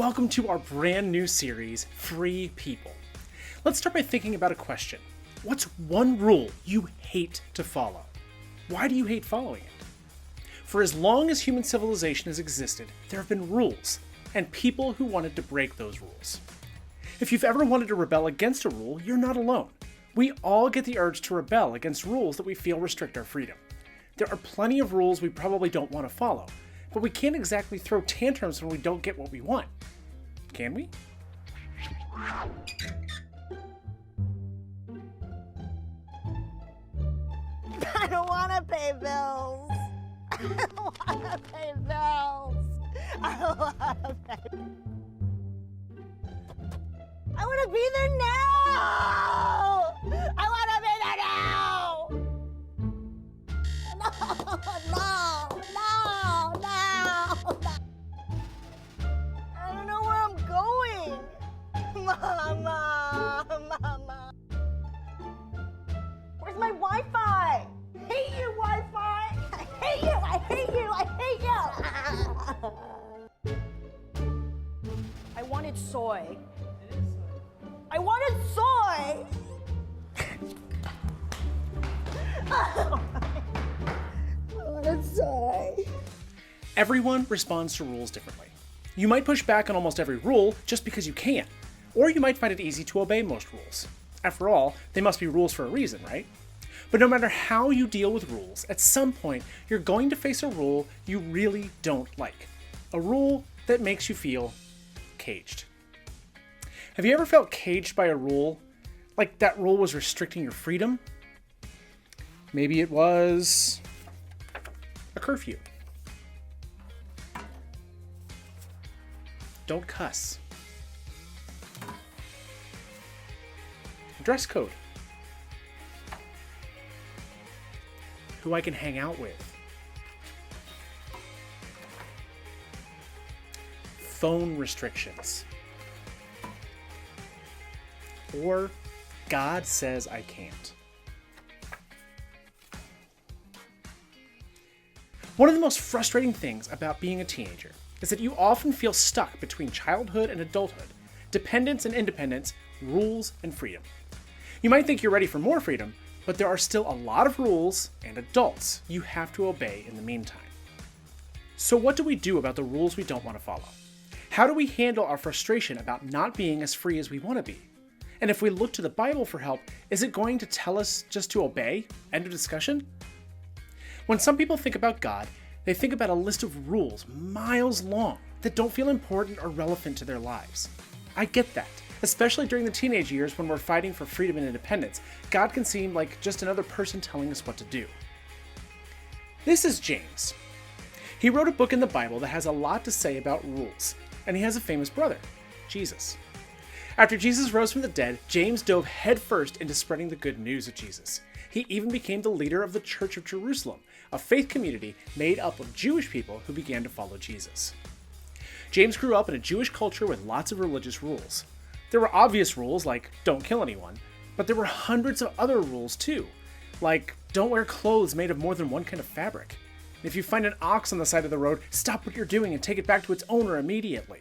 welcome to our brand new series, Free People. Let's start by thinking about a question. What's one rule you hate to follow? Why do you hate following it? For as long as human civilization has existed, there have been rules, and people who wanted to break those rules. If you've ever wanted to rebel against a rule, you're not alone. We all get the urge to rebel against rules that we feel restrict our freedom. There are plenty of rules we probably don't want to follow, but we can't exactly throw tantrums when we don't get what we want. Can we? I don't want to pay bills. I don't want to pay bills. I don't want to pay. I want to be there now. I want to be there now. No. I don't know where I'm going. Mama. Where's my Wi-Fi? I hate you, Wi-Fi. I hate you. I wanted soy. I wanted soy. I wanted soy. Everyone responds to rules differently. You might push back on almost every rule just because you can, or you might find it easy to obey most rules. After all, they must be rules for a reason, right? But no matter how you deal with rules, at some point you're going to face a rule you really don't like. A rule that makes you feel caged. Have you ever felt caged by a rule? Like that rule was restricting your freedom? Maybe it was a curfew. Don't cuss. Dress code. Who I can hang out with. Phone restrictions. Or God says I can't. One of the most frustrating things about being a teenager is that you often feel stuck between childhood and adulthood, dependence and independence, rules and freedom. You might think you're ready for more freedom, but there are still a lot of rules and adults you have to obey in the meantime. So what do we do about the rules we don't want to follow? How do we handle our frustration about not being as free as we want to be? And if we look to the Bible for help, is it going to tell us just to obey? End of discussion? When some people think about God, they think about a list of rules miles long that don't feel important or relevant to their lives. I get that. Especially during the teenage years when we're fighting for freedom and independence, God can seem like just another person telling us what to do. This is James. He wrote a book in the Bible that has a lot to say about rules, and he has a famous brother, Jesus. After Jesus rose from the dead, James dove headfirst into spreading the good news of Jesus. He even became the leader of the Church of Jerusalem, a faith community made up of Jewish people who began to follow Jesus. James grew up in a Jewish culture with lots of religious rules. There were obvious rules like don't kill anyone, but there were hundreds of other rules too, like don't wear clothes made of more than one kind of fabric. If you find an ox on the side of the road, stop what you're doing and take it back to its owner immediately.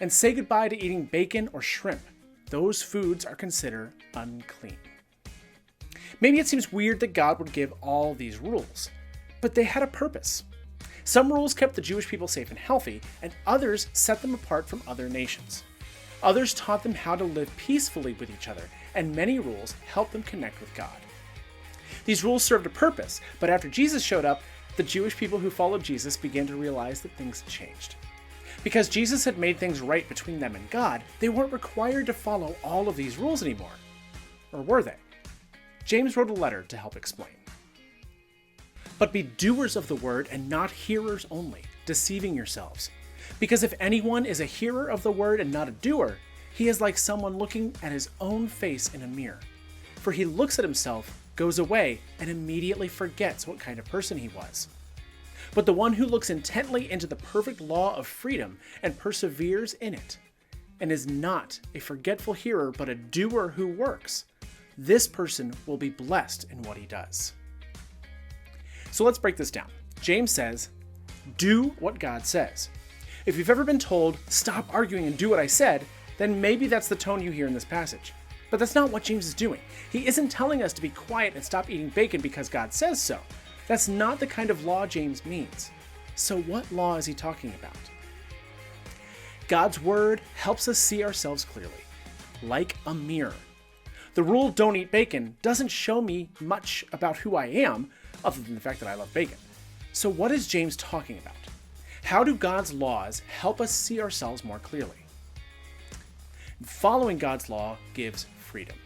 And say goodbye to eating bacon or shrimp. Those foods are considered unclean. Maybe it seems weird that God would give all these rules, but they had a purpose. Some rules kept the Jewish people safe and healthy, and others set them apart from other nations. Others taught them how to live peacefully with each other, and many rules helped them connect with God. These rules served a purpose, but after Jesus showed up, the Jewish people who followed Jesus began to realize that things had changed. Because Jesus had made things right between them and God, they weren't required to follow all of these rules anymore. Or were they? James wrote a letter to help explain. But be doers of the word and not hearers only, deceiving yourselves. Because if anyone is a hearer of the word and not a doer, he is like someone looking at his own face in a mirror. For he looks at himself, goes away, and immediately forgets what kind of person he was. But the one who looks intently into the perfect law of freedom and perseveres in it, and is not a forgetful hearer but a doer who works, this person will be blessed in what he does. So let's break this down. James says, do what God says. If you've ever been told, stop arguing and do what I said, then maybe that's the tone you hear in this passage. But that's not what James is doing. He isn't telling us to be quiet and stop eating bacon because God says so. That's not the kind of law James means. So what law is he talking about? God's word helps us see ourselves clearly, like a mirror. The rule don't eat bacon doesn't show me much about who I am, other than the fact that I love bacon. So what is James talking about? How do God's laws help us see ourselves more clearly? Following God's law gives freedom.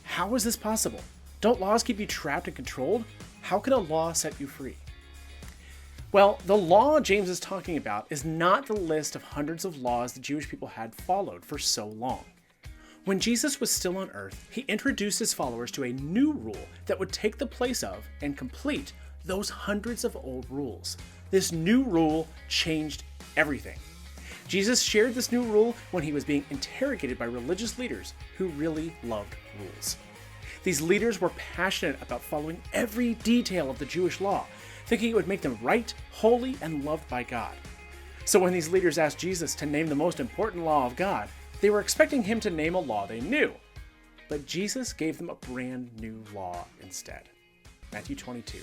How is this possible? Don't laws keep you trapped and controlled? How can a law set you free? Well, the law James is talking about is not the list of hundreds of laws the Jewish people had followed for so long. When Jesus was still on earth, he introduced his followers to a new rule that would take the place of and complete those hundreds of old rules. This new rule changed everything. Jesus shared this new rule when he was being interrogated by religious leaders who really loved rules. These leaders were passionate about following every detail of the Jewish law, thinking it would make them right, holy, and loved by God. So when these leaders asked Jesus to name the most important law of God, they were expecting him to name a law they knew. But Jesus gave them a brand new law instead. Matthew 22.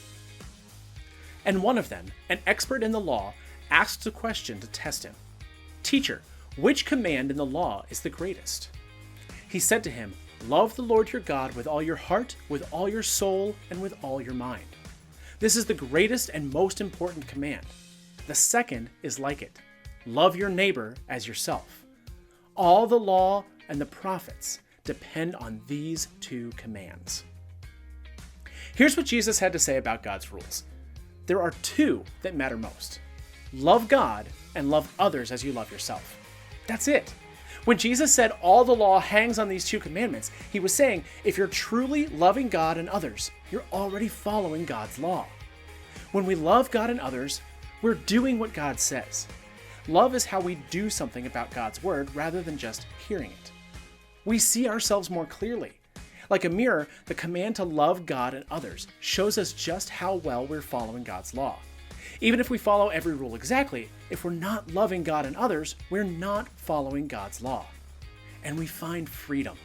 And one of them, an expert in the law, asked a question to test him. Teacher, which command in the law is the greatest? He said to him, love the Lord your God with all your heart, with all your soul, and with all your mind. This is the greatest and most important command. The second is like it. Love your neighbor as yourself. All the law and the prophets depend on these two commands. Here's what Jesus had to say about God's rules. There are two that matter most. Love God and love others as you love yourself. That's it. When Jesus said all the law hangs on these two commandments, he was saying if you're truly loving God and others, you're already following God's law. When we love God and others, we're doing what God says. Love is how we do something about God's word rather than just hearing it. We see ourselves more clearly. Like a mirror, the command to love God and others shows us just how well we're following God's law. Even if we follow every rule exactly, if we're not loving God and others, we're not following God's law. And we find freedom.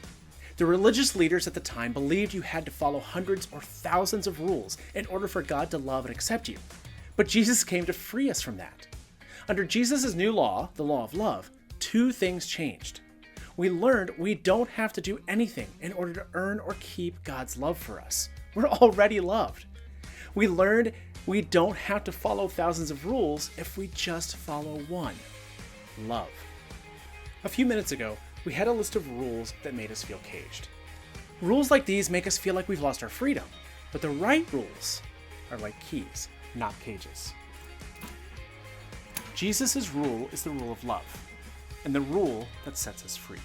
The religious leaders at the time believed you had to follow hundreds or thousands of rules in order for God to love and accept you. But Jesus came to free us from that. Under Jesus' new law, the law of love, two things changed. We learned we don't have to do anything in order to earn or keep God's love for us. We're already loved. We learned we don't have to follow thousands of rules if we just follow one: love. A few minutes ago, we had a list of rules that made us feel caged. Rules like these make us feel like we've lost our freedom, but the right rules are like keys, not cages. Jesus' rule is the rule of love, and the rule that sets us free.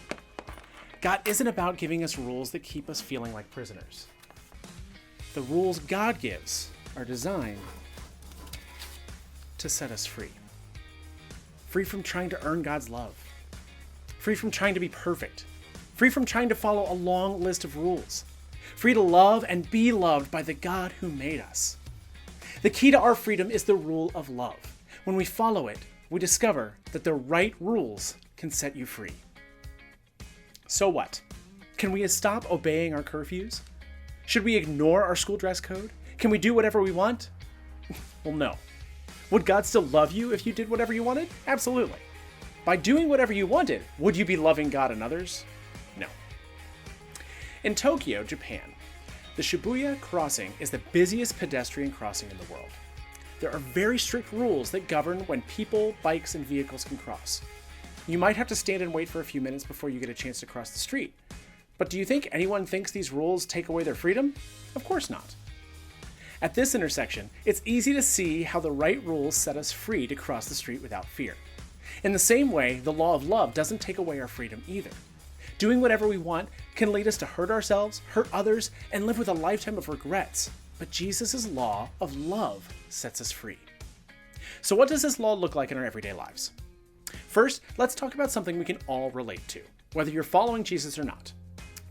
God isn't about giving us rules that keep us feeling like prisoners. The rules God gives are designed to set us free. Free from trying to earn God's love. Free from trying to be perfect. Free from trying to follow a long list of rules. Free to love and be loved by the God who made us. The key to our freedom is the rule of love. When we follow it, we discover that the right rules can set you free. So what? Can we stop obeying our curfews? Should we ignore our school dress code? Can we do whatever we want? Well, no. Would God still love you if you did whatever you wanted? Absolutely. By doing whatever you wanted, would you be loving God and others? No. In Tokyo, Japan, the Shibuya crossing is the busiest pedestrian crossing in the world. There are very strict rules that govern when people, bikes, and vehicles can cross. You might have to stand and wait for a few minutes before you get a chance to cross the street. But do you think anyone thinks these rules take away their freedom? Of course not. At this intersection, it's easy to see how the right rules set us free to cross the street without fear. In the same way, the law of love doesn't take away our freedom either. Doing whatever we want can lead us to hurt ourselves, hurt others, and live with a lifetime of regrets. But Jesus' law of love sets us free. So what does this law look like in our everyday lives? First, let's talk about something we can all relate to, whether you're following Jesus or not.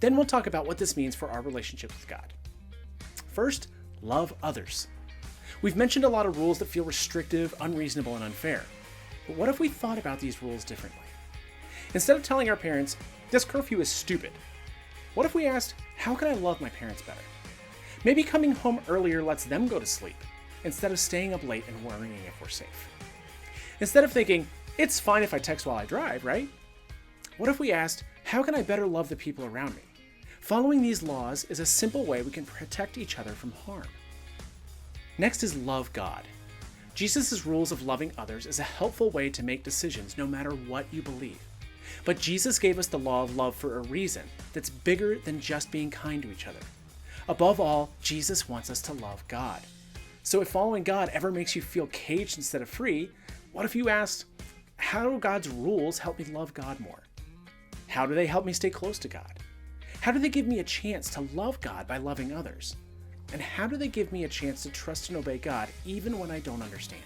Then we'll talk about what this means for our relationship with God. First, love others. We've mentioned a lot of rules that feel restrictive, unreasonable, and unfair. But what if we thought about these rules differently? Instead of telling our parents, this curfew is stupid, what if we asked, how can I love my parents better? Maybe coming home earlier lets them go to sleep, instead of staying up late and worrying if we're safe. Instead of thinking, it's fine if I text while I drive, right? What if we asked, how can I better love the people around me? Following these laws is a simple way we can protect each other from harm. Next is love God. Jesus' rules of loving others is a helpful way to make decisions no matter what you believe. But Jesus gave us the law of love for a reason that's bigger than just being kind to each other. Above all, Jesus wants us to love God. So if following God ever makes you feel caged instead of free, what if you asked, how do God's rules help me love God more? How do they help me stay close to God? How do they give me a chance to love God by loving others? And how do they give me a chance to trust and obey God even when I don't understand?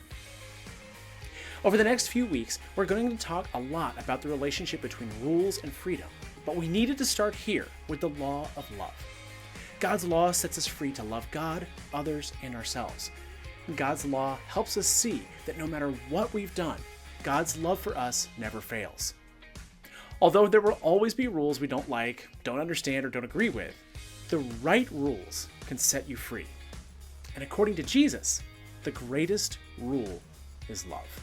Over the next few weeks, we're going to talk a lot about the relationship between rules and freedom, but we needed to start here with the law of love. God's law sets us free to love God, others, and ourselves. God's law helps us see that no matter what we've done, God's love for us never fails. Although there will always be rules we don't like, don't understand, or don't agree with, the right rules can set you free. And according to Jesus, the greatest rule is love.